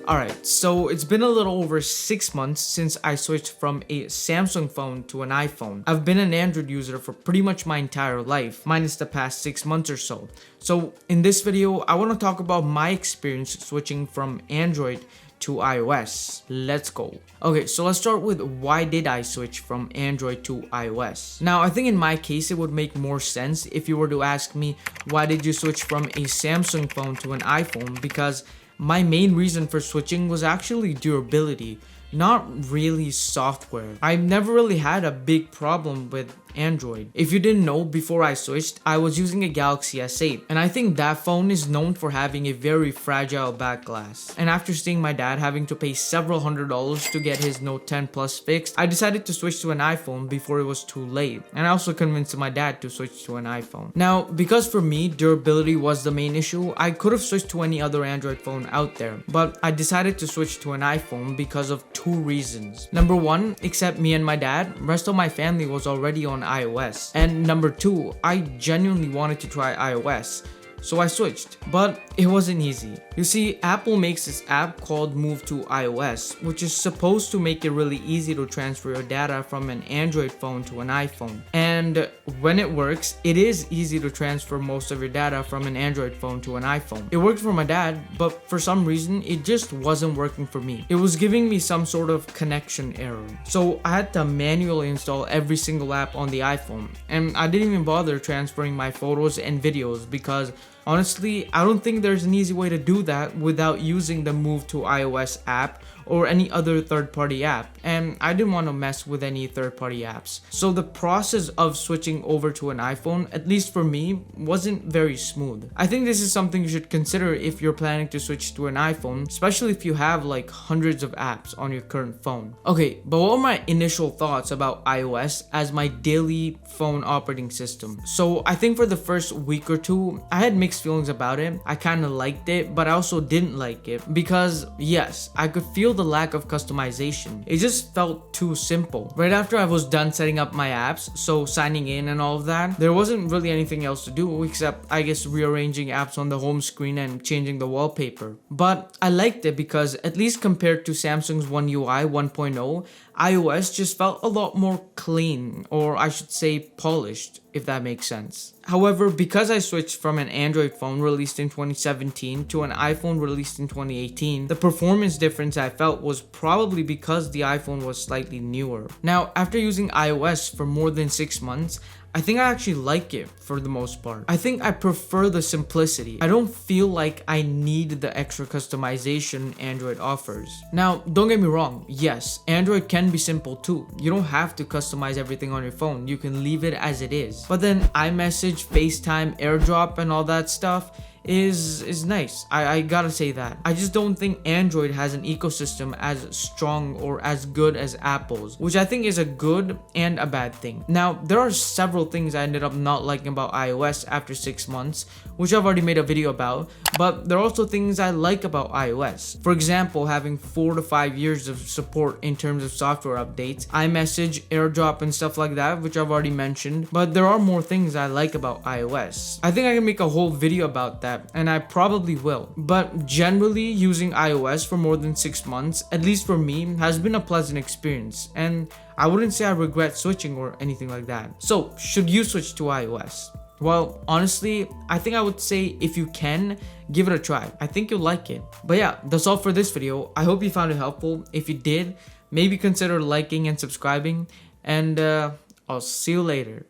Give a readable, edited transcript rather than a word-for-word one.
Alright, so it's been a little over 6 months since I switched from a Samsung phone to an iPhone. I've been an Android user for pretty much my entire life, minus the past 6 months or so. So in this video, I want to talk about my experience switching from Android to iOS. Let's go. Okay, so let's start with why did I switch from Android to iOS? Now, I think in my case, it would make more sense if you were to ask me, why did you switch from a Samsung phone to an iPhone? Because my main reason for switching was actually durability, not really software. I've never really had a big problem with Android. If you didn't know, before I switched, I was using a Galaxy S8, and I think that phone is known for having a very fragile back glass. And after seeing my dad having to pay several $100s to get his Note 10 Plus fixed, I decided to switch to an iPhone before it was too late, and I also convinced my dad to switch to an iPhone. Now, because for me, durability was the main issue, I could have switched to any other Android phone out there, but I decided to switch to an iPhone because of two reasons. Number one, except me and my dad, rest of my family was already on iOS. And number two, I genuinely wanted to try iOS, so I switched. But it wasn't easy. You see, Apple makes this app called Move to iOS, which is supposed to make it really easy to transfer your data from an Android phone to an iPhone. And when it works, it is easy to transfer most of your data from an Android phone to an iPhone. It worked for my dad, but for some reason, it just wasn't working for me. It was giving me some sort of connection error. So I had to manually install every single app on the iPhone, and I didn't even bother transferring my photos and videos because honestly, I don't think there's an easy way to do that without using the Move to iOS app or any other third-party app, and I didn't want to mess with any third-party apps. So the process of switching over to an iPhone, at least for me, wasn't very smooth. I think this is something you should consider if you're planning to switch to an iPhone, especially if you have like hundreds of apps on your current phone. Okay, but what were my initial thoughts about iOS as my daily phone operating system? So I think for the first week or two, I had mixed feelings about it. I kind of liked it, but I also didn't like it because yes, I could feel the lack of customization. It just felt too simple. Right after I was done setting up my apps, so signing in and all of that, there wasn't really anything else to do except I guess rearranging apps on the home screen and changing the wallpaper. But I liked it because at least compared to Samsung's One UI 1.0, iOS just felt a lot more clean, or I should say polished, if that makes sense. However, because I switched from an Android phone released in 2017 to an iPhone released in 2018, the performance difference I felt was probably because the iPhone was slightly newer. Now, after using iOS for more than 6 months, I think I actually like it for the most part. I think I prefer the simplicity. I don't feel like I need the extra customization Android offers. Now, don't get me wrong, yes, Android can be simple too. You don't have to customize everything on your phone. You can leave it as it is. But then iMessage, FaceTime, AirDrop, and all that stuff is nice. I gotta say that. I just don't think Android has an ecosystem as strong or as good as Apple's, which I think is a good and a bad thing. Now, there are several things I ended up not liking about iOS after 6 months, which I've already made a video about, but there are also things I like about iOS. For example, having 4 to 5 years of support in terms of software updates, iMessage, AirDrop, and stuff like that, which I've already mentioned, but there are more things I like about iOS. I think I can make a whole video about that, and I probably will. But generally, using iOS for more than 6 months, at least for me, has been a pleasant experience, and I wouldn't say I regret switching or anything like that. So, should you switch to iOS? Well, honestly, I think I would say if you can, give it a try. I think you'll like it. But yeah, that's all for this video. I hope you found it helpful. If you did, maybe consider liking and subscribing, and I'll see you later.